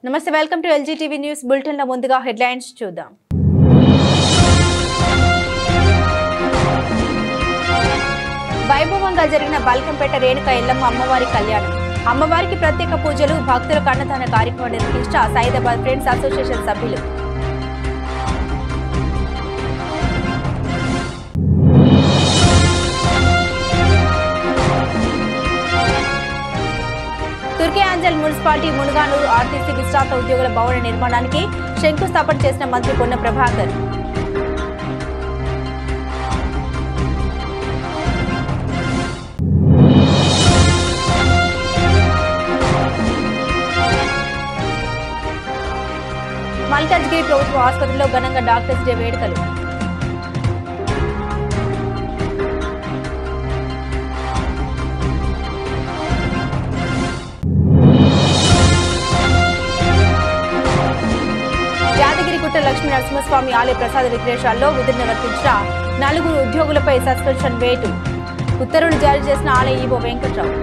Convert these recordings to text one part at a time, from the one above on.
నమస్తే welcome to LG TV news bulletin లో ముందుగా హెడ్లైన్స్ చూద్దాం. వైభవంగా జరిగిన బల్కంపేట రేణుక ఎల్లమ్మ అమ్మవారి కళ్యాణం. అమ్మవారికి ప్రత్యేక పూజలు, భక్తులకు అన్నదాన కార్యక్రమం నిర్వహించిన సైదాబాద్ ఫ్రెండ్స్ అసోసియేషన్ సభ్యులు. తుర్కేయాంజల్ మున్సిపాలిటీ మునుగానూరు ఆర్టీసీ విశ్రాంత ఉద్యోగుల భవన నిర్మాణానికి శంకుస్థాపన చేసిన మంత్రి పొన్నం ప్రభాకర్. మల్కాజ్గిరి ప్రభుత్వ ఆసుపత్రిలో ఘనంగా డాక్టర్స్ డే వేడుకలు. యాదగిరిగుట్ట లక్ష్మీ నరసింహస్వామి ఆలయ ప్రసాద విక్రయాల్లో విధులు నిర్వర్తించిన 4 ఉద్యోగులపై సస్పెన్షన్ వేటు. ఉత్తర్వులు జారీ చేసిన ఆలయ ఈవో వెంకట్రావు.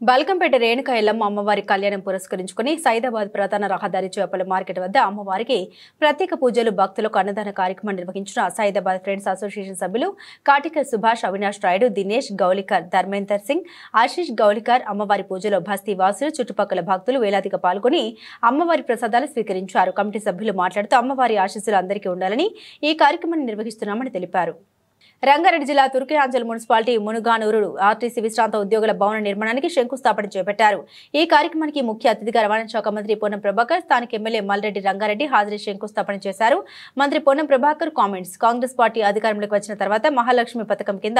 బల్కంపేట రేణుక ఎల్లమ్మ అమ్మవారి కళ్యాణం పురస్కరించుకుని సైదాబాద్ ప్రధాన రహదారి చేపల మార్కెట్ వద్ద అమ్మవారికి ప్రత్యేక పూజలు, భక్తులకు అన్నదాన కార్యక్రమం నిర్వహించిన సైదాబాద్ ఫ్రెండ్స్ అసోసియేషన్ సభ్యులు కాటికర్ సుభాష్, అవినాష్ రాయుడు, దినేష్ గౌలికర్, ధర్మేందర్ సింగ్, ఆశీష్ గౌలికర్. అమ్మవారి పూజలో బస్తీ వాసులు, చుట్టుపక్కల భక్తులు వేలాదిగా పాల్గొని అమ్మవారి ప్రసాదాలు స్వీకరించారు. కమిటీ సభ్యులు మాట్లాడుతూ అమ్మవారి ఆశీస్సులు అందరికీ ఉండాలని ఈ కార్యక్రమాన్ని నిర్వహిస్తున్నామని తెలిపారు. రంగారెడ్డి జిల్లా తుర్కేయాంజల్ మున్సిపాలిటీ మునుగానూరు ఆర్టీసీ విశ్రాంత ఉద్యోగుల భవన నిర్మాణానికి శంకుస్థాపన చేపట్టారు. ఈ కార్యక్రమానికి ముఖ్య అతిథిగా రవాణా శాఖ మంత్రి పొన్నం ప్రభాకర్, స్థానిక ఎమ్మెల్యే మల్రెడ్డి రంగారెడ్డి హాజరై శంకుస్థాపన చేశారు. మంత్రి పొన్నం ప్రభాకర్ కామెంట్స్. కాంగ్రెస్ పార్టీ అధికారంలోకి వచ్చిన తర్వాత మహాలక్ష్మి పథకం కింద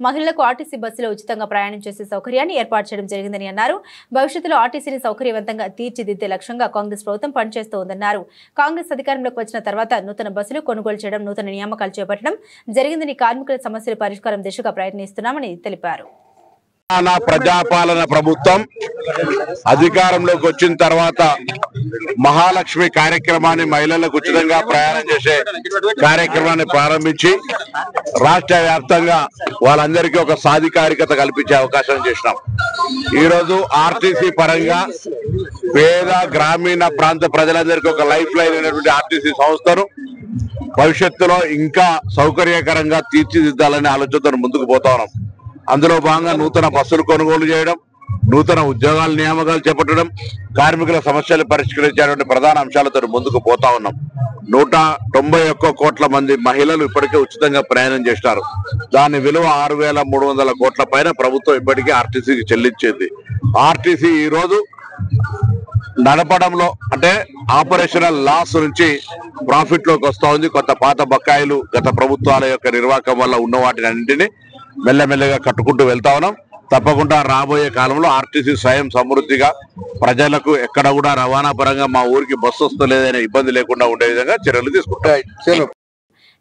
మహిళలకు ఆర్టీసీ బస్సులో ఉచితంగా ప్రయాణం చేసే సౌకర్యాన్ని ఏర్పాటు చేయడం జరిగిందని అన్నారు. భవిష్యత్తులో ఆర్టీసీని సౌకర్యవంతంగా తీర్చిదిద్దే లక్ష్యంగా కాంగ్రెస్ ప్రభుత్వం పనిచేస్తోందన్నారు. కాంగ్రెస్ అధికారంలోకి వచ్చిన తర్వాత నూతన బస్సులు కొనుగోలు చేయడం, నూతన నియామకాలు చేపట్టడం జరిగిందని, కార్మికుల సమస్యల పరిష్కారం దిశగా ప్రయత్నిస్తున్నామని తెలిపారు. ప్రజాపాలన ప్రభుత్వం అధికారంలోకి వచ్చిన తర్వాత మహాలక్ష్మి కార్యక్రమాన్ని, మహిళలకు ఉచితంగా ప్రయాణం చేసే కార్యక్రమాన్ని ప్రారంభించి రాష్ట్ర వ్యాప్తంగా వాళ్ళందరికీ ఒక సాధికారికత కల్పించే అవకాశం చేసినాం. ఈరోజు ఆర్టీసీ పరంగా పేద గ్రామీణ ప్రాంత ప్రజలందరికీ ఒక లైఫ్ లైన్ అయినటువంటి ఆర్టీసీ సంస్థను భవిష్యత్తులో ఇంకా సౌకర్యకరంగా తీర్చిదిద్దాలనే ఆలోచనతో ముందుకు పోతా ఉన్నాం. అందులో భాగంగా నూతన బస్సులు కొనుగోలు చేయడం, నూతన ఉద్యోగాల నియామకాలు చేపట్టడం, కార్మికుల సమస్యలు పరిష్కరించేటువంటి ప్రధాన అంశాలతో ముందుకు పోతా ఉన్నాం. 191 కోట్ల మంది మహిళలు ఇప్పటికే ఉచితంగా ప్రయాణం చేస్తారు. దాని విలువ 6,300 కోట్ల పైన ప్రభుత్వం ఇప్పటికే ఆర్టీసీకి చెల్లించింది. ఆర్టీసీ ఈ రోజు నడపడంలో అంటే ఆపరేషనల్ లాస్ నుంచి ప్రాఫిట్ లోకి వస్తా ఉంది. కొత్త పాత బకాయిలు గత ప్రభుత్వాల యొక్క నిర్వాహకం వల్ల ఉన్న వాటిని అన్నింటినీ మెల్లమెల్లగా కట్టుకుంటూ వెళ్తా ఉన్నాం. తప్పకుండా రాబోయే కాలంలో ఆర్టీసీ స్వయం సమృద్ధిగా ప్రజలకు ఎక్కడ కూడా రవాణా పరంగా మా ఊరికి బస్సు వస్తలేదనే ఇబ్బంది లేకుండా ఉండే విధంగా చర్యలు తీసుకుంటాయి.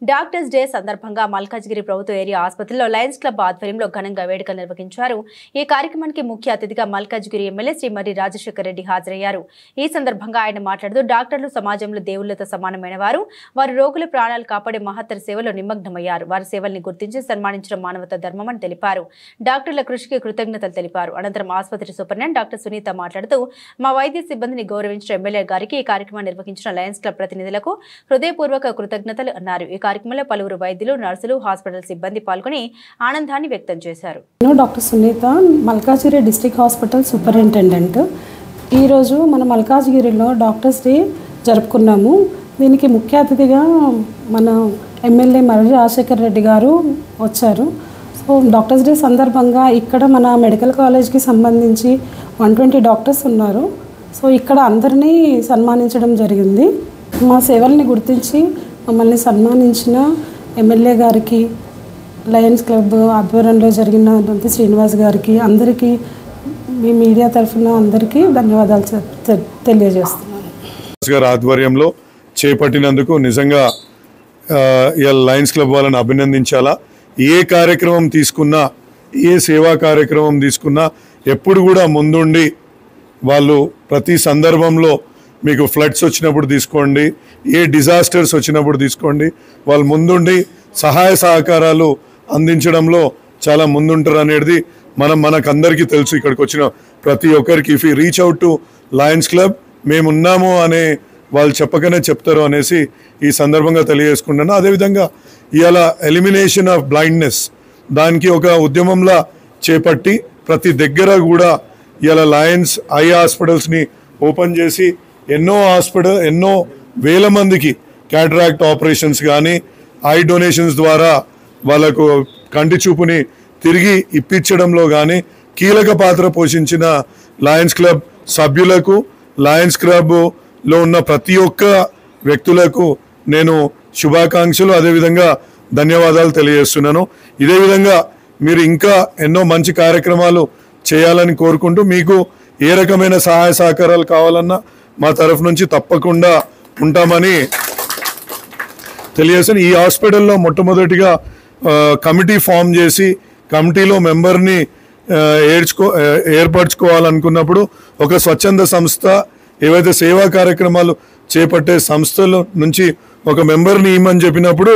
డాక్టర్స్ డే సందర్భంగా మల్కాజ్గిరి ప్రభుత్వ ఏరియా ఆసుపత్రిలో లయన్స్ క్లబ్ ఆధ్వర్యంలో ఘనంగా వేడుకలు నిర్వహించారు. ఈ కార్యక్రమానికి ముఖ్య అతిథిగా మల్కాజ్గిరి ఎమ్మెల్యే శ్రీమతి రాజశేఖర్ రెడ్డి హాజరయ్యారు. ఈ సందర్భంగా ఆయన మాట్లాడుతూ డాక్టర్లు సమాజంలో దేవుళ్లతో సమానమైన వారు. వారు రోగుల ప్రాణాలు కాపాడే మహత్తర సేవలో నిమగ్నమయ్యారు. వారి సేవల్ని గుర్తించి సన్మానించడం మానవతా ధర్మమని తెలిపారు. డాక్టర్ల కృషికి కృతజ్ఞతలు తెలిపారు. అనంతరం ఆసుపత్రి సూపరింటెండెంట్ డాక్టర్ సునీత మాట్లాడుతూ మా వైద్య సిబ్బందిని గౌరవించిన ఎమ్మెల్యే గారికి, ఈ కార్యక్రమాన్ని నిర్వహించిన లయన్స్ క్లబ్ ప్రతినిధులకు హృదయపూర్వక కృతజ్ఞతలు అన్నారు. ఈ కార్యక్రమంలో పలువురు వైద్యులు, నర్సులు, హాస్పిటల్ సిబ్బంది పాల్గొని ఆనందాన్ని వ్యక్తం చేశారు. Doctor Sunitha, Malkajgiri district hospital superintendent. ఈరోజు మన మల్కాజ్గిరిలో డాక్టర్స్ డే జరుపుకున్నాము. దీనికి ముఖ్య అతిథిగా మన ఎమ్మెల్యే మర్రి రాజశేఖర్ రెడ్డి గారు వచ్చారు. సో డాక్టర్స్ డే సందర్భంగా ఇక్కడ మన మెడికల్ కాలేజ్కి సంబంధించి 120 డాక్టర్స్ ఉన్నారు. సో ఇక్కడ అందరినీ సన్మానించడం జరిగింది. మా సేవల్ని గుర్తించి మమ్మల్ని సన్మానించిన ఎమ్మెల్యే గారికి, లయన్స్ క్లబ్ ఆధ్వర్యంలో జరిగిన దొంతి శ్రీనివాస్ గారికి, అందరికీ మీ మీడియా తరఫున అందరికీ ధన్యవాదాలు తెలియజేస్తున్నాను. ఆధ్వర్యంలో చేపట్టినందుకు నిజంగా లయన్స్ క్లబ్ వాళ్ళని అభినందించాలా. ఏ కార్యక్రమం తీసుకున్నా, ఏ సేవా కార్యక్రమం తీసుకున్నా ఎప్పుడు కూడా ముందుండి వాళ్ళు ప్రతి సందర్భంలో మీకు ఫ్లడ్స్ వచ్చినప్పుడు తీసుకోండి, ఏ డిజాస్టర్స్ వచ్చినప్పుడు తీసుకోండి, వాళ్ళు ముందుండి సహాయ సహకారాలు అందించడంలో చాలా ముందుంటారు అనేది మనకందరికీ తెలుసు, ఇక్కడికి వచ్చిన ప్రతి ఒక్కరికి if you reach out to Lions Club మేమున్నాము అనే వాళ్ళు చెప్పకనే చెప్తారు అనేసి ఈ సందర్భంగా తెలియజేసుకుంటున్నాను. అదేవిధంగా ఇవాళ ఎలిమినేషన్ ఆఫ్ బ్లైండ్నెస్ దానికి ఒక ఉద్యమంలా చేపట్టి ప్రతి దగ్గర కూడా ఇవాళ లయన్స్ ఐ హాస్పిటల్స్ని ఓపెన్ చేసి ఎన్నో వేల మందికి క్యాటరాక్ట్ ఆపరేషన్స్ కానీ ఐ డొనేషన్స్ ద్వారా వాళ్ళకు కంటి చూపుని తిరిగి ఇప్పించడంలో కానీ కీలక పాత్ర పోషించిన లయన్స్ క్లబ్ సభ్యులకు, లయన్స్ క్లబ్లో ఉన్న ప్రతి ఒక్క వ్యక్తులకు నేను శుభాకాంక్షలు అదేవిధంగా ధన్యవాదాలు తెలియజేస్తున్నాను. ఇదే విధంగా మీరు ఇంకా ఎన్నో మంచి కార్యక్రమాలు చేయాలని కోరుకుంటూ మీకు ఏ రకమైన సహాయ సహకారాలు కావాలన్నా మా తరఫు నుంచి తప్పకుండా ఉంటామని తెలియజేస్తాను. ఈ హాస్పిటల్లో మొట్టమొదటిగా కమిటీ ఫామ్ చేసి కమిటీలో మెంబర్ని ఏర్పరచుకోవాలనుకున్నప్పుడు ఒక స్వచ్ఛంద సంస్థ ఏవైతే సేవా కార్యక్రమాలు చేపట్టే సంస్థల నుంచి ఒక మెంబర్ని ఇవ్వమని చెప్పినప్పుడు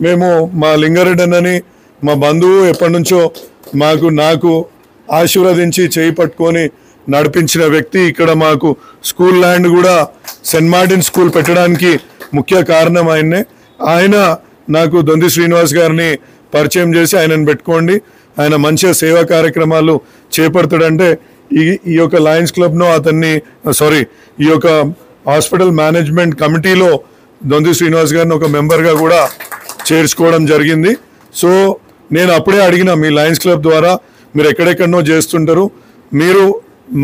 మేము మా లింగారెడ్డి అన్నని మా బంధువు ఎప్పటి నుంచో నాకు ఆశీర్వదించి చేయి పట్టుకొని నడిపించిన వ్యక్తి. ఇక్కడ మాకు స్కూల్ ల్యాండ్ కూడా సెయింట్ మార్టిన్ స్కూల్ పెట్టడానికి ముఖ్య కారణం ఆయన్నే. ఆయన నాకు దొంతి శ్రీనివాస్ గారిని పరిచయం చేసి ఆయనను పెట్టుకోండి, ఆయన మంచిగా సేవా కార్యక్రమాలు చేపడతాడంటే ఈ యొక్క లయన్స్ క్లబ్ను ఈ యొక్క హాస్పిటల్ మేనేజ్మెంట్ కమిటీలో దొంతి శ్రీనివాస్ గారిని ఒక మెంబర్గా కూడా చేర్చుకోవడం జరిగింది. సో నేను అప్పుడే అడిగిన మీ లయన్స్ క్లబ్ ద్వారా మీరు ఎక్కడెక్కడనో చేస్తుంటారు, మీరు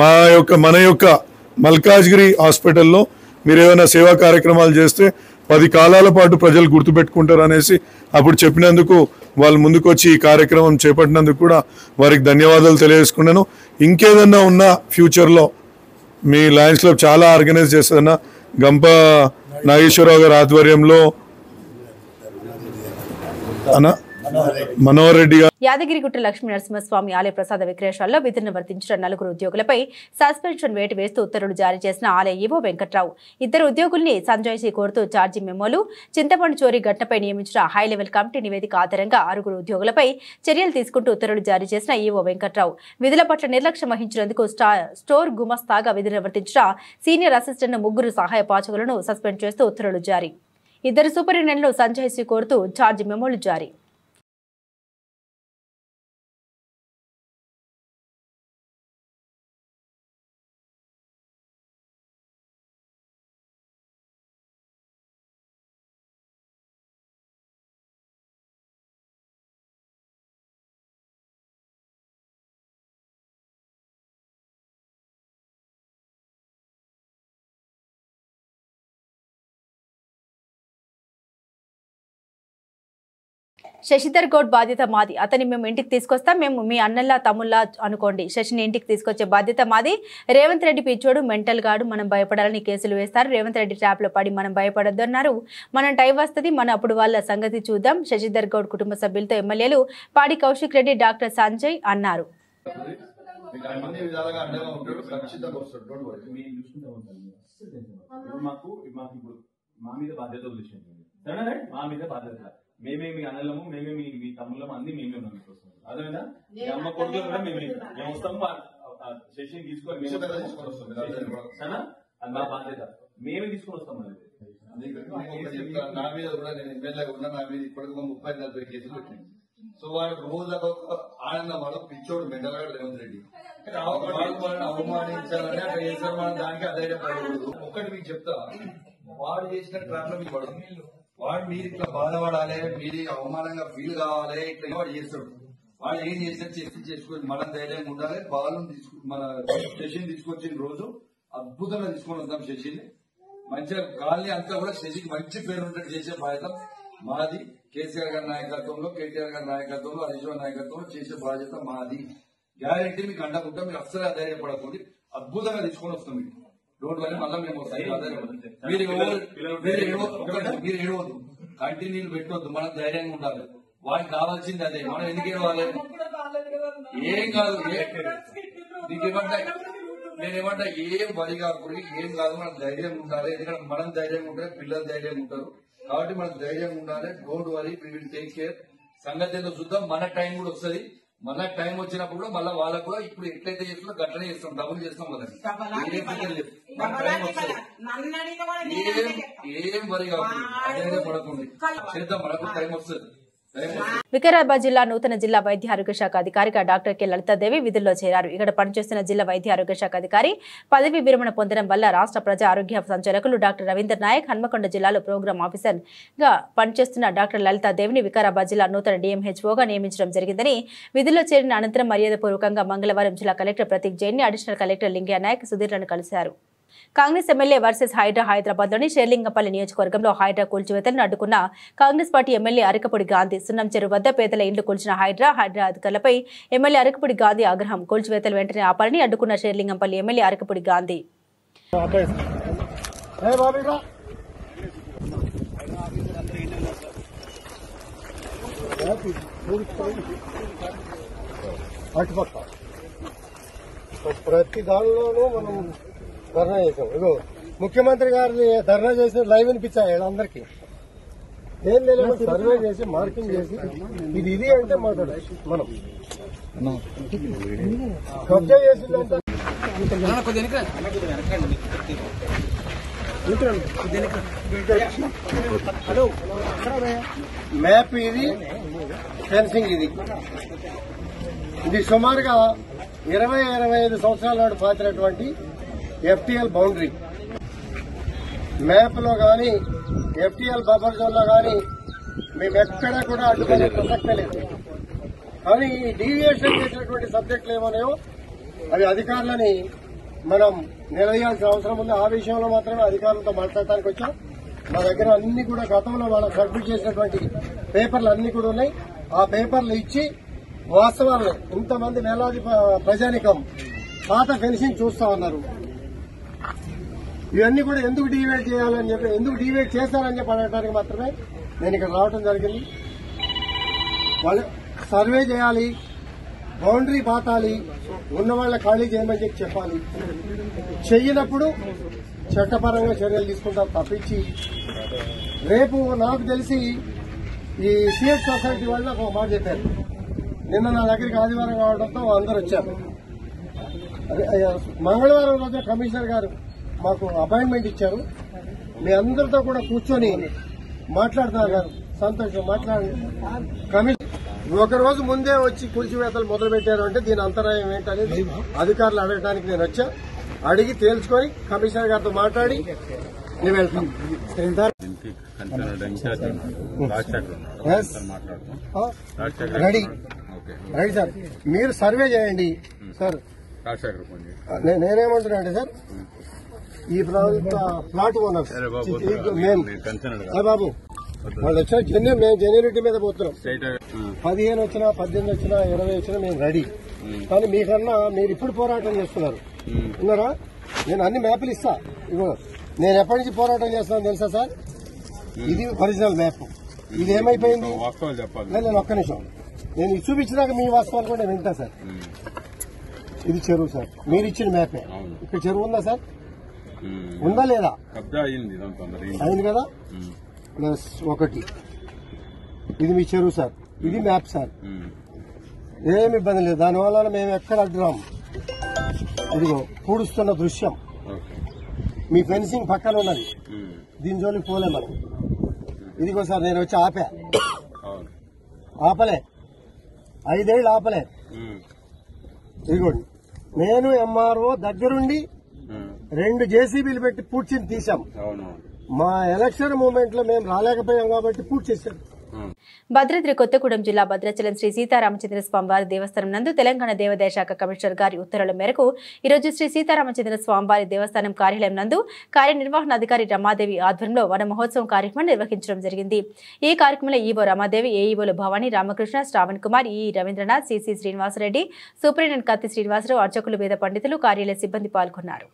మన యొక్క మల్కాజ్గిరి హాస్పిటల్లో మీరు ఏమైనా సేవా కార్యక్రమాలు చేస్తే 10 కాలాల పాటు ప్రజలు గుర్తుపెట్టుకుంటారు అనేసి అప్పుడు చెప్పినందుకు వాళ్ళు ముందుకు వచ్చి ఈ కార్యక్రమం చేపట్టినందుకు కూడా వారికి ధన్యవాదాలు తెలియజేసుకున్నాను. ఇంకేదన్నా ఉన్నా ఫ్యూచర్లో మీ లయన్స్ క్లబ్ చాలా ఆర్గనైజ్ చేస్తుందన్న గంప నాగేశ్వరరావు గారి ఆధ్వర్యంలో మనోహర్ రెడ్డి గారు. యాదగిరిగుట్ట లక్ష్మీ నరసింహస్వామి ఆలయ ప్రసాద విక్రయశాలలో విధులను వర్తించిన 4 ఉద్యోగులపై సస్పెన్షన్ వేటు వేస్తూ ఉత్తర్వులు జారీ చేసిన ఆలయ ఈవో వెంకట్రావు 2 ఉద్యోగుల్ని సంజాయిషీ కోరుతూ ఛార్జీ మెమోలు, చింతపండు చోరీ ఘటనపై నియమించిన హైలెవెల్ కమిటీ నివేదిక ఆధారంగా 6 ఉద్యోగులపై చర్యలు తీసుకుంటూ ఉత్తర్వులు జారీ చేసిన ఈవో వెంకట్రావు విధుల పట్ల నిర్లక్ష్యం వహించినందుకు స్టోర్ గుమస్తాగా విధులు నిర్వర్తించిన సీనియర్ అసిస్టెంట్ 3 సహాయ పాచకులను సస్పెండ్ చేస్తూ ఉత్తర్వులు జారీ. 2 సూపరింటెండెంట్లు సంజాయిషీ కోరుతూ ఛార్జీ మెమోలు జారీ. శశిధర్ గౌడ్ బాధ్యత మాది, అతని మేము ఇంటికి తీసుకొస్తాం, మేము మీ అన్నల్లా తమ్ముల్లా అనుకోండి, శశిని ఇంటికి తీసుకొచ్చే బాధ్యత మాది. రేవంత్ రెడ్డి పిచ్చోడు, మెంటల్ గాడు, మనం భయపడాలని కేసులు వేస్తారు, రేవంత్ రెడ్డి ట్రాప్ లో పడి మనం భయపడొద్దు అన్నారు. మనం టైం వస్తుంది, మన అప్పుడు వాళ్ళ సంగతి చూద్దాం. శశిధర్ గౌడ్ కుటుంబ సభ్యులతో ఎమ్మెల్యేలు పాడి కౌశిక్ రెడ్డి, డాక్టర్ సంజయ్ అన్నారు. మేమే మీ అన్నలము, మేమే మీ తమ్ముళ్ళము, అన్ని మేమే ఉన్నాం మీకోసం. అదేవిధంగా మీ అమ్మ కొడుకులు కూడా మేము వస్తాము, శశిని తీసుకొని సరేనా, అది మా బాధ్యత, మేమే తీసుకొని వస్తాం. నా మీద కూడా నేను ఎమ్మెల్యేగా ఉన్నా, నా మీద ఇప్పటికి 30-40 కేసులు పెట్టింది. సో వాడు రోజు ఆనందం, వాడు పిచ్చోడు మెండలగాడు రేవంత్ రెడ్డి. వాళ్ళని అవమానించాలని అక్కడ చేశారు, మనం దానికి అధైర్యపడకూడదు. ఒక్కటి మీకు చెప్తా, వాడు చేసిన ట్రాప్ లో మీకు పడుతుంది. వాడు మీరు ఇట్లా బాధపడాలి, మీరు అవమానంగా ఫీల్ కావాలి, ఇట్లా వాడు చేస్తాడు. వాడు ఏం చేసినా చేసుకుని మనం ధైర్యంగా ఉండాలి. బాలను మన శశిని తీసుకొచ్చిన రోజు అద్భుతంగా తీసుకొని వద్దాం. శశిని మంచిగా కాలనీ అంతా కూడా శశికి మంచి పేరు ఉన్నట్టు చేసే బాధ్యత మాది. కేసీఆర్ గారి నాయకత్వంలో, కేటీఆర్ గారి నాయకత్వంలో, హరీష్ రావు నాయకత్వంలో చేసే బాధ్యత మాది. గ్యారెంటీ మీకు అండకుంటాం. మీరు అస్సలు అధైర్యపడకూడదు. అద్భుతంగా తీసుకొని వస్తాం. మీకు డోంట్ వరీ, మళ్ళీ మేము మీరు ఏడవద్దు, కంటిన్యూలు పెట్టవద్దు, మనం ధైర్యంగా ఉండాలి. వాడికి కావాల్సింది అదే. మనం ఎందుకు ఏడవాలి? ఏం కాదు, నీకేమంటా నేనేమంటా ఏం వరి కాకూడదు, ఏం కాదు, మనం ధైర్యంగా ఉండాలి. ఎందుకంటే మనం ధైర్యంగా ఉంటే పిల్లలు ధైర్యంగా ఉంటారు. కాబట్టి మనం ధైర్యంగా ఉండాలి. Don't worry, we will take care. సంగతి ఏదో చూద్దాం, మన టైం కూడా వస్తుంది. మళ్ళా టైం వచ్చినప్పుడు కూడా మళ్ళీ వాళ్ళకు కూడా ఇప్పుడు ఎట్లయితే చేస్తున్నా గట్లనే చేస్తాం, డబుల్ చేస్తాం వాళ్ళకి. ఏం వరి కావాలి అదే పడకండి, చేద్దాం, మనకు టైం వస్తుంది. వికారాబాద్ జిల్లా నూతన జిల్లా వైద్య ఆరోగ్య శాఖ అధికారిగా డాక్టర్ కె లలితాదేవి విధుల్లో చేరారు. ఇక్కడ పనిచేస్తున్న జిల్లా వైద్య ఆరోగ్య శాఖ అధికారి పదవి విరమణ పొందడం వల్ల రాష్ట్ర ప్రజా ఆరోగ్య సంచాలకులు డాక్టర్ రవీంద్ర నాయక్ హన్మకొండ జిల్లాలో ప్రోగ్రామ్ ఆఫీసర్ గా పనిచేస్తున్న డాక్టర్ లలితాదేవిని వికారాబాద్ జిల్లా నూతన డిఎంహెచ్ఓగా నియమించడం జరిగిందని, విధుల్లో చేరిన అనంతరం మర్యాదపూర్వకంగా మంగళవారం జిల్లా కలెక్టర్ ప్రతీక్ జైన్ ని అడిషనల్ కలెక్టర్ లింగయ్య నాయక్ సుధీర్లను కలిశారు. కాంగ్రెస్ ఎమ్మెల్యే వర్సెస్ హైడ్రా హైదరాబాద్లోని షేర్లింగంపల్లి నియోజకవర్గంలో హైడ్రా కూల్చివేతలను అడ్డుకున్న కాంగ్రెస్ పార్టీ ఎమ్మెల్యే అరకపూడి గాంధీ, సున్నం చెరువు వద్ద పేదల ఇండ్లు కూల్చిన హైడ్రా అధికారులపై ఎమ్మెల్యే అరకపూడి గాంధీ ఆగ్రహం. కూల్చివేతలు వెంటనే ఆపాలని అడ్డుకున్న షేర్లింగంపల్లి ఎమ్మెల్యే అరకపూడి గాంధీ. ప్రతి దానిలోనూ మనం ధర్నా చేసాం. ఇగో ముఖ్యమంత్రి గారిని ధర్నా చేసి లైవ్ వినిపించాయి అందరికి. ఏం లేదు, సర్వే చేసి మార్కింగ్ చేసి ఇది అంటే మాట్లాడాలి. మనం కబ్జా చేసిందంటే మ్యాప్, ఇది ఫెన్సింగ్, ఇది సుమారుగా 20-25 సంవత్సరాల నాడు పాతినటువంటి ఎఫ్టీఎల్ బౌండరీ. మ్యాప్ లో గానీ ఎఫ్టీఎల్ బఫర్ జోన్ లో గానీ మేము ఎక్కడా కూడా అడ్డుకునే ప్రసక్తే లేదు. కానీ డీవియేషన్ చేసినటువంటి సబ్జెక్టులు ఏమన్నాయో అవి అధికారులని మనం నిలదీయాల్సిన అవసరం ఉంది. ఆ విషయంలో మాత్రమే అధికారులతో మాట్లాడటానికి వచ్చాం. మా దగ్గర అన్ని కూడా గతంలో వాళ్ళకి సబ్మిట్ చేసినటువంటి పేపర్లు అన్ని కూడా ఉన్నాయి. ఆ పేపర్లు ఇచ్చి వాస్తవాలు ఇంతమంది వేలాది ప్రజానికం పాత ఫెన్సింగ్ చూస్తా ఉన్నారు. ఇవన్నీ కూడా ఎందుకు డీవేట్ చేయాలని చెప్పి, ఎందుకు డీవేట్ చేస్తారని చెప్పి అనడానికి మాత్రమే నేను ఇక్కడ రావడం జరిగింది. వాళ్ళు సర్వే చేయాలి, బౌండరీ పాతాలి, ఉన్న వాళ్ళ ఖాళీ చేయమని చెప్పి చెప్పాలి. చెయ్యినప్పుడు చట్టపరంగా చర్యలు తీసుకుంటారు తప్పించి. రేపు నాకు తెలిసి ఈ సిఎస్ సొసైటీ వాళ్ళు ఒక మాట చెప్పారు. నిన్న నా దగ్గరికి ఆదివారం కావడంతో అందరూ వచ్చారు. మంగళవారం రోజు కమిషనర్ గారు మాకు అపాయింట్మెంట్ ఇచ్చారు. మీ అందరితో కూడా కూర్చొని మాట్లాడుతున్నారు గారు. సంతోషం, మాట్లాడండి. కమిషన్ ఒకరోజు ముందే వచ్చి కూల్చివేతలు మొదలు పెట్టారు అంటే దీని అంతరాయం ఏంటనేది అధికారులు అడగడానికి నేను వచ్చా. అడిగి తేల్చుకొని కమిషనర్ గారితో మాట్లాడి నేను వెళ్తాను. రెడీ రైట్ సార్, మీరు సర్వే చేయండి సార్. నేనేమంటున్నా అంటే సార్, ఈ ప్లాట్ ఓనర్స్ బాబు వాళ్ళు వచ్చిన జెన్యున్, మేము జెన్యూనిటీ మీద పోతున్నాం. 15 వచ్చినా 18 వచ్చినా 20 వచ్చినా మేము రెడీ. కానీ మీకన్నా మీరు ఇప్పుడు పోరాటం చేస్తున్నారు ఉన్నారా? నేను అన్ని మ్యాప్లు ఇస్తా. ఇగో నేను ఎప్పటి నుంచి పోరాటం చేస్తున్నాను తెలుసా సార్? ఇది ఒరిజినల్ మ్యాప్. ఇది ఏమైపోయింది? నేను ఒక్క నిమిషం, నేను ఇది చూపించినాక మీ వాస్తవాలు కూడా నేను వింటా సార్. ఇది చెరువు సార్, మీరు ఇచ్చిన మ్యాపే. ఇక్కడ చెరువు ఉందా సార్? ఉందా లేదా? అయింది కదా. +1 ఇది మీ చెరువు సార్, ఇది మ్యాప్ సార్. ఏమి ఇబ్బంది లేదు. దానివల్ల మేము ఎక్కడ అడ్డురాము. ఇదిగో పూడుస్తున్న దృశ్యం, మీ ఫెన్సింగ్ పక్కన ఉన్నది. దీని జోలికి పోలే మనం. ఇదిగో సార్, నేను వచ్చి ఆపలే 5 ఏళ్ళు ఆపలే. ఇదిగోండి, నేను ఎంఆర్ఓ దగ్గరుండి 2 జేసీబీలు పెట్టి పూడ్చిని తీశాం. మా ఎలక్షన్ మూమెంట్ లో మేము రాలేకపోయాం కాబట్టి పూర్తి చేశారు. భద్రాద్రి కొత్తగూడెం జిల్లా భద్రాచలం శ్రీ సీతారామచంద్ర స్వామివారి దేవస్థానం నందు తెలంగాణ దేవాదాయ శాఖ కమిషనర్ గారి ఉత్తర్వుల మేరకు ఈరోజు శ్రీ సీతారామచంద్ర స్వామివారి దేవస్థానం కార్యాలయం నందు కార్యనిర్వహణాధికారి రమాదేవి ఆధ్వర్యంలో వన మహోత్సవం కార్యక్రమం నిర్వహించడం జరిగింది. ఈ కార్యక్రమంలో ఈవో రమాదేవి, ఏఈఓలు భవానీ, రామకృష్ణ, శ్రావణ్ కుమార్, ఈ రవీంద్రనాథ్, సిసి శ్రీనివాసరెడ్డి, సూపరింటెండెంట్ కత్తి శ్రీనివాసరావు, అర్చకులు, వేద పండితులు, కార్యాలయ సిబ్బంది పాల్గొన్నారు.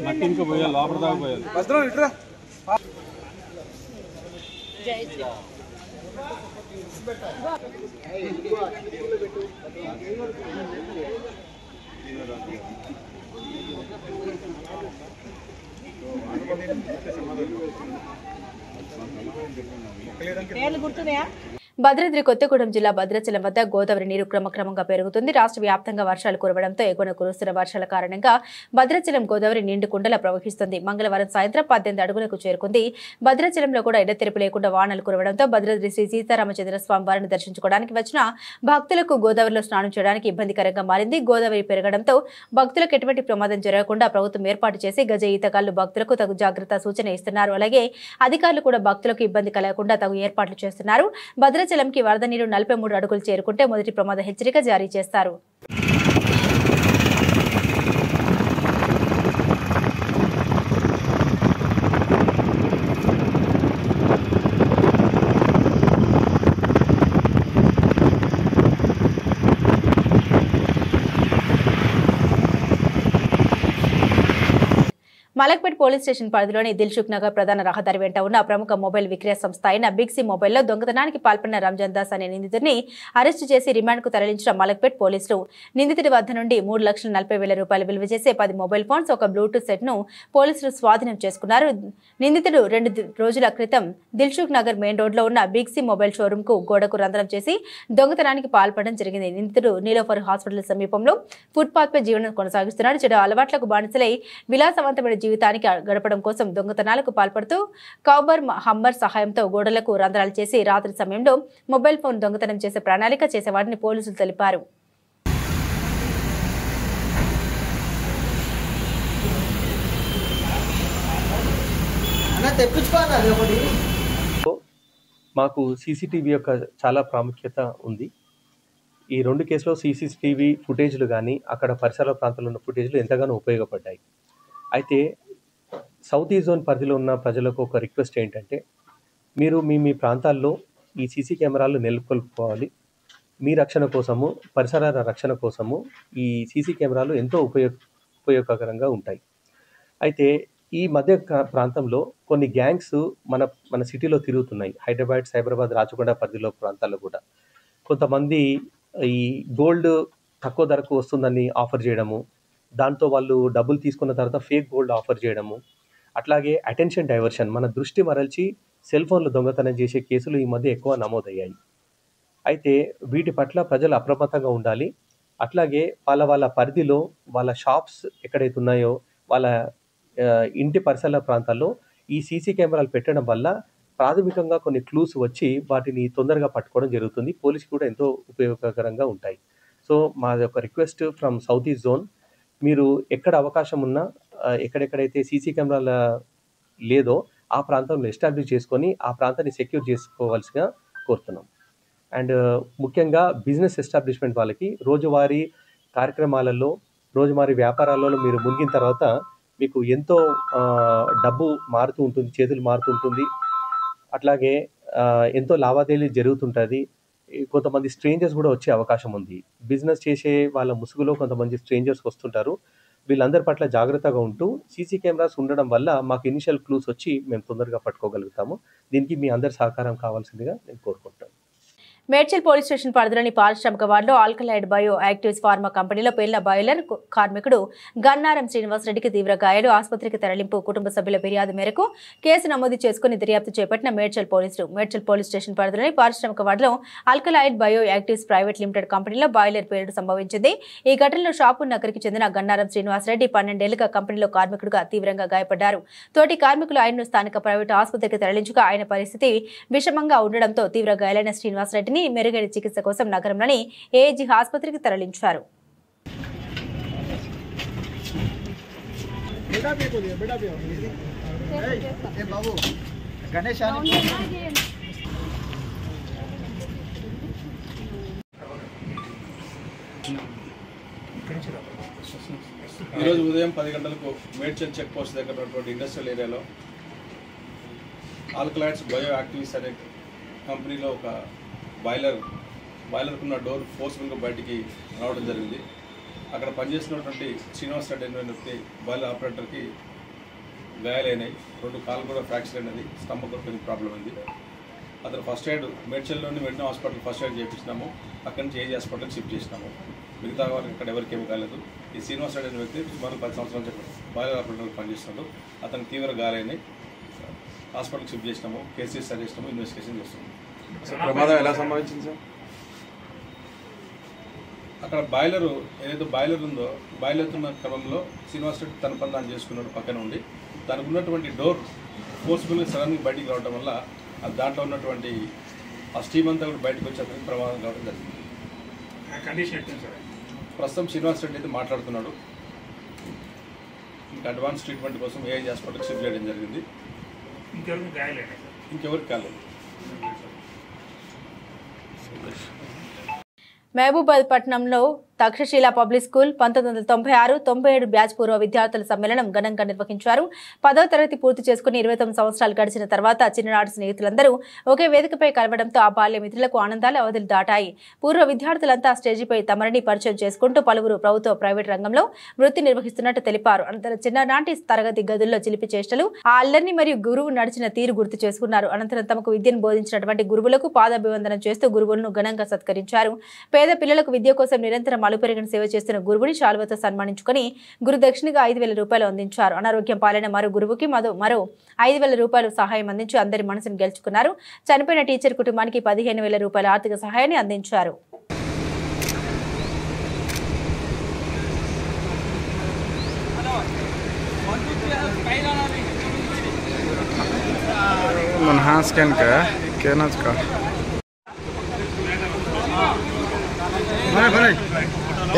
మట్టి ఇంకా పోయాలి, లోపల దాకా పోయాలి. భద్రాద్రి కొత్తగూడెం జిల్లా భద్రాచలం వద్ద గోదావరి నీరు క్రమక్రమంగా పెరుగుతుంది. రాష్ట్ర వ్యాప్తంగా వర్షాలు కురవడంతో ఎగువన కురుస్తున్న వర్షాల కారణంగా భద్రాచలం గోదావరి నిండు కుండలా ప్రవహిస్తుంది. మంగళవారం సాయంత్రం 18 అడుగులకు చేరుకుంది. భద్రాచలంలో కూడా ఎడతెరిపి లేకుండా వానలు కురవడంతో భద్రాద్రి శ్రీ సీతారామచంద్ర స్వామి వారిని దర్శించుకోవడానికి వచ్చిన భక్తులకు గోదావరిలో స్నానం చేయడానికి ఇబ్బందికరంగా మారింది. గోదావరి పెరగడంతో భక్తులకు ఎటువంటి ప్రమాదం జరగకుండా ప్రభుత్వం ఏర్పాటు చేసి గజ ఈతగాళ్లు భక్తులకు తగు జాగ్రత్త సూచన ఇస్తున్నారు. అలాగే అధికారులు కూడా భక్తులకు ఇబ్బంది కలగకుండా తగు ఏర్పాట్లు చేస్తున్నారు. భద్రాచలంకి వరద నీరు 43 అడుగులు చేరుకుంటే మొదటి ప్రమాద హెచ్చరిక జారీ చేస్తారు. మలక్పేట్ పోలీస్ స్టేషన్ పరిధిలోని దిల్సుఖ్ నగర్ ప్రధాన రహదారి వెంట ఉన్న ప్రముఖ మొబైల్ విక్రయ సంస్థ అయిన బిగ్సీ మొబైల్లో దొంగతనానికి పాల్పడిన రంజాన్ దాస్ అనే నిందితుడిని అరెస్టు చేసి రిమాండ్కు తరలించిన మలక్పేట్ పోలీసులు నిందితుడి వద్ద నుండి 3,40,000 రూపాయలు విలువ చేసే 10 మొబైల్ ఫోన్స్, ఒక బ్లూటూత్ సెట్ను పోలీసులు స్వాధీనం చేసుకున్నారు. నిందితుడు 2 రోజుల క్రితం దిల్సుఖ్ నగర్ మెయిన్ రోడ్లో ఉన్న బిగ్సీ మొబైల్ షోరూంకు గోడకు రంధ్రం చేసి దొంగతనానికి పాల్పడడం జరిగింది. నిందితుడు నీలోఫర్ హాస్పిటల్ సమీపంలో ఫుట్పాత్పై జీవనం కొనసాగిస్తున్నాడు. చెడు అలవాట్లకు బానిసలై విలాసవంతమైన జీవితానికి గడపడం కోసం దొంగతనాలకు పాల్పడుతూ కౌబర్ హమ్మర్ సహాయంతో గోడలకు రంధ్రాలు చేసి రాత్రి సమయంలో మొబైల్ ఫోన్ దొంగతనం చేసే ప్రణాళిక చేసేవాడిని పోలీసులు తెలిపారు. మాకు సీసీటీవీ యొక్క చాలా ప్రాముఖ్యత ఉంది. ఈ 2 కేసులో సీసీటీవీ ఫుటేజ్లు కానీ అక్కడ పరిసర ప్రాంతాల్లో ఉన్న ఫుటేజ్లు ఎంతగానో ఉపయోగపడ్డాయి. అయితే సౌత్ ఈస్ట్ జోన్ పరిధిలో ఉన్న ప్రజలకు ఒక రిక్వెస్ట్ ఏంటంటే, మీరు మీ ప్రాంతాల్లో ఈ సీసీ కెమెరాలు నెలకొల్పుకోవాలి. మీ రక్షణ కోసము, పరిసరాల రక్షణ కోసము ఈ సీసీ కెమెరాలు ఎంతో ఉపయోగకరంగా ఉంటాయి. అయితే ఈ మధ్య ప్రాంతంలో కొన్ని గ్యాంగ్స్ మన సిటీలో తిరుగుతున్నాయి. హైదరాబాద్, సైబరాబాద్, రాచకొండ పరిధిలో ప్రాంతాల్లో కూడా కొంతమంది ఈ గోల్డ్ తక్కువ ధరకు వస్తుందని ఆఫర్ చేయడము, దాంతో వాళ్ళు డబ్బులు తీసుకున్న తర్వాత ఫేక్ గోల్డ్ ఆఫర్ చేయడము, అట్లాగే అటెన్షన్ డైవర్షన్, మన దృష్టి మరల్చి సెల్ ఫోన్లు దొంగతనం చేసే కేసులు ఈ మధ్య ఎక్కువ నమోదయ్యాయి. అయితే వీటి పట్ల ప్రజలు అప్రమత్తంగా ఉండాలి. అట్లాగే వాళ్ళ పరిధిలో వాళ్ళ షాప్స్ ఎక్కడైతే ఉన్నాయో వాళ్ళ ఇంటి పరిసర ప్రాంతాల్లో ఈ సీసీ కెమెరాలు పెట్టడం వల్ల ప్రాథమికంగా కొన్ని క్లూస్ వచ్చి వాటిని తొందరగా పట్టుకోవడం జరుగుతుంది. పోలీసుకి కూడా ఎంతో ఉపయోగకరంగా ఉంటాయి. సో మాది ఒక request from south east zone, మీరు ఎక్కడ అవకాశం ఉన్నా ఎక్కడెక్కడైతే సీసీ కెమెరాల లేదో ఆ ప్రాంతంలో ఎస్టాబ్లిష్ చేసుకొని ఆ ప్రాంతాన్ని సెక్యూర్ చేసుకోవాల్సిగా కోరుతున్నాం. అండ్ ముఖ్యంగా బిజినెస్ ఎస్టాబ్లిష్మెంట్ వాళ్ళకి రోజువారీ కార్యక్రమాలలో, రోజువారీ వ్యాపారాలలో మీరు మునిగిన తర్వాత మీకు ఎంతో డబ్బు మారుతూ ఉంటుంది, చేతులు మారుతూ ఉంటుంది. అట్లాగే ఎంతో లావాదేవీలు జరుగుతుంటుంది. కొంతమంది స్ట్రేంజర్స్ కూడా వచ్చే అవకాశం ఉంది. బిజినెస్ చేసే వాళ్ళ ముసుగులో కొంతమంది స్ట్రేంజర్స్ వస్తుంటారు. వీళ్ళందరి పట్ల జాగ్రత్తగా ఉంటూ సీసీ కెమెరాస్ ఉండడం వల్ల మాకు ఇనిషియల్ క్లూస్ వచ్చి మేము తొందరగా పట్టుకోగలుగుతాము. దీనికి మీ అందరి సహకారం కావాల్సిందిగా నేను కోరుకుంటాను. మేడ్చల్ పోలీస్ స్టేషన్ పరిధిలోని పారిశ్రామిక వార్డులో ఆల్కలైడ్ బయో యాక్టివ్స్ ఫార్మా కంపెనీలో పేలిన బాయిలర్ కార్మికుడు గన్నారం శ్రీనివాసరెడ్డికి తీవ్ర గాయాలు, ఆసుపత్రికి తరలింపు. కుటుంబ సభ్యుల ఫిర్యాదు మేరకు కేసు నమోదు చేసుకుని దర్యాప్తు చేపట్టిన మేడ్చల్ పోలీసులు మేడ్చల్ పోలీస్ స్టేషన్ పరిధిలోని పారిశ్రామిక వార్డులో alkaloid bio actives private limited కంపెనీలో బాయిలర్ పేలుడు సంభవించింది. ఈ ఘటనలో షాపూర్ నగర్కి చెందిన గన్నారం శ్రీనివాసరెడ్డి 12 ఏళ్లుగా కంపెనీలో కార్మికుడుగా తీవ్రంగా గాయపడ్డారు. తోటి కార్మికులు ఆయనను స్థానిక ప్రైవేటు ఆసుపత్రికి తరలించగా ఆయన పరిస్థితి విషమంగా ఉండడంతో తీవ్ర గాయాలైన శ్రీనివాసరెడ్డిని మెరుగైన చికిత్స కోసం నగరంలోని ఏజీ ఆసుపత్రికి తరలించారు. ఈరోజు ఉదయం 10 గంటలకు మేడ్చల్ చెక్ పోస్ట్ దగ్గర ఉన్నటువంటి ఇండస్ట్రియల్ ఏరియాలో ఆల్కలైడ్స్ బయో యాక్టివ్స్ అనే కంపెనీలో ఒక బాయిలర్కున్న డోర్ ఫోర్స్ఫుల్గా బయటికి రావడం జరిగింది. అక్కడ పనిచేస్తున్నటువంటి శ్రీనివాస్ రెడ్డి అనే వ్యక్తి బాయిలర్ ఆపరేటర్కి గాయాలైనాయి. 2 కాళ్ళు కూడా ఫ్రాక్చర్ అయినది, స్టమక్ కొంచెం ప్రాబ్లం అయింది. అతను ఫస్ట్ ఎయిడ్ మేడ్చల్లోని వెంటనే హాస్పిటల్ ఫస్ట్ ఎయిడ్ చేయించినాము. అక్కడి నుంచి ఏజీ హాస్పిటల్కి షిఫ్ట్ చేసినాము. మిగతా వాళ్ళకి ఇక్కడ ఎవరికి ఏమి కాలేదు. ఈ శ్రీనివాస్ రెడ్డి అనే వ్యక్తి సుమారు 10 సంవత్సరాల నుంచి బాయిలర్ హాస్పిటల్కి పనిచేస్తున్నాడు. అతనికి తీవ్ర గాయాలని హాస్పిటల్కి షిఫ్ట్ చేసినాము. కేసీఎస్ సరి చేసినాము. ఇన్వెస్టిగేషన్ చేస్తున్నాము. ప్రమాదం ఎలా సంభవించింది సార్? అక్కడ బాయిలర్ ఏదైతే బాయిలర్ ఉందో బాయిలర్ ఉన్న క్రమంలో శ్రీనివాస్ రెడ్డి తన పని తాను చేసుకున్నాడు. పక్కన ఉండి తనకు ఉన్నటువంటి డోర్ ఫోర్స్ఫుల్గా సడన్గా బయటికి రావడం వల్ల దాంట్లో ఉన్నటువంటి ఆ స్టీమ్ అంతా కూడా బయటకు వచ్చి అతనికి ప్రమాదం కావడం జరిగింది. ప్రస్తుతం శ్రీనివాస్ రెడ్డి అయితే మాట్లాడుతున్నాడు. ఇంకా అడ్వాన్స్ ట్రీట్మెంట్ కోసం ఏఐజీ హాస్పిటల్కి షిఫ్ట్ చేయడం జరిగింది. ఇంకెవరికి కాలేదు. మహబూబాద్ పట్టణంలో తక్షశిల పబ్లిక్ స్కూల్ 1996-97 బ్యాచ్ పూర్వ విద్యార్థుల సమ్మేళనం ఘనంగా నిర్వహించారు. 10వ తరగతి పూర్తి చేసుకుని 29 సంవత్సరాలు గడిచిన తర్వాత చిన్ననాటి స్నేహితులందరూ ఒకే వేదికపై కలవడంతో ఆ బాల్య మిత్రులకు ఆనందాల అవధులు దాటాయి. పూర్వ విద్యార్థులంతా స్టేజీపై తమరిని పరిచయం చేసుకుంటూ పలువురు ప్రభుత్వ ప్రైవేట్ రంగంలో వృత్తి నిర్వహిస్తున్నట్టు తెలిపారు. అనంతరం చిన్ననాటి తరగతి గదుల్లో చిలిపి చేష్టలు, ఆ అల్లరిని మరియు గురువు నడిచిన తీరు గుర్తు చేసుకున్నారు. అనంతరం తమకు విద్యను బోధించినటువంటి గురువులకు పాదాభివందనం చేస్తూ గురువులను ఘనంగా సత్కరించారు. పేద పిల్లలకు విద్య కోసం నిరంతరం అలుపెరగని సేవ చేస్తున్న గురువుని శాలువతో సన్మానించుకుని గురు దక్షిణగా 5,000 రూపాయలు అందించారు. అనారోగ్యం పాలైన మరో గురువుకి మరో 5,000 రూపాయలు సహాయం అందించి అందరి మనసును గెలుచుకున్నారు. చనిపోయిన టీచర్ కుటుంబానికి 15,000 రూపాయల ఆర్థిక సహాయాన్ని అందించారు.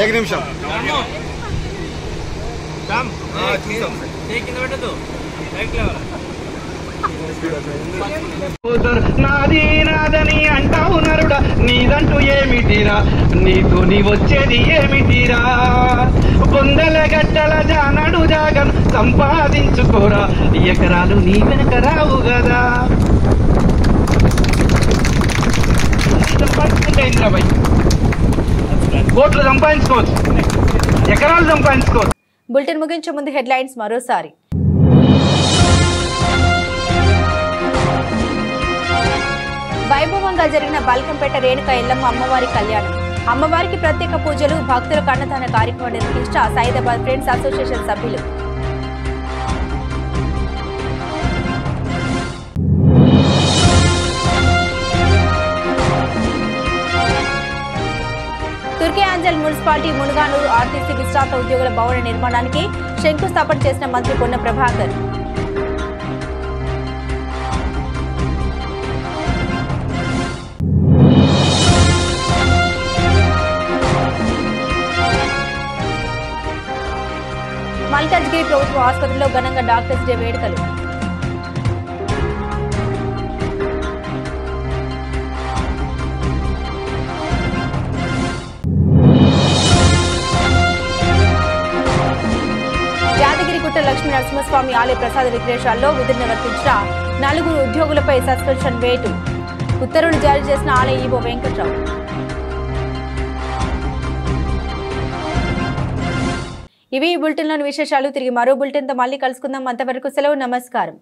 एक निमिषం నాది నాదని అంటావు నరుడా, నీదంటూ ఏమిటిరా, నీతో నీ వచ్చేది ఏమిటిరా, బొందల గట్టల జానడు జాగను సంపాదించుకోరా, ఎకరాలు నీ వెనక రావు కదా. సంపాదించుకుంటే ఇంద్రబాయ్ కోట్లు సంపాదించుకోవచ్చు, ఎకరాలు సంపాదించుకోవచ్చు. బులెటిన్ ముగించే ముందు హెడ్లైన్స్ మరోసారి. వైభవంగా జరిగిన బల్కంపేట రేణుక ఎల్లమ్మ అమ్మవారి కళ్యాణం. అమ్మవారికి ప్రత్యేక పూజలు, భక్తులకు అన్నదాన కార్యక్రమం నిర్వహించిన సైదాబాద్ ఫ్రెండ్స్ అసోసియేషన్ సభ్యులు. తుర్కియాంజల్ మున్సిపాలిటీ మునుగానూరు ఆర్టీసీ విశ్రాంత ఉద్యోగుల భవన నిర్మాణానికి శంకుస్థాపన చేసిన మంత్రి పొన్న ప్రభాకర్. మల్కాజ్గిరి ప్రభుత్వ ఆసుపత్రిలో ఘనంగా డాక్టర్స్ డే వేడుకలు. యాదగిరిగుట్ట లక్ష్మీ నరసింహస్వామి ఆలయ ప్రసాద విక్రయాల్లో విధులు నిర్వర్తించిన 4 ఉద్యోగులపై సస్పెన్షన్ వేటు. ఉత్తర్వులు జారీ చేసిన ఆలయ ఈవో వెంకట్రావు. ఇవి ఈ బులెటిన్లోని విశేషాలు. తిరిగి మరో బులెటిన్తో మళ్ళీ కలుసుకుందాం. అంతవరకు సెలవు. నమస్కారం.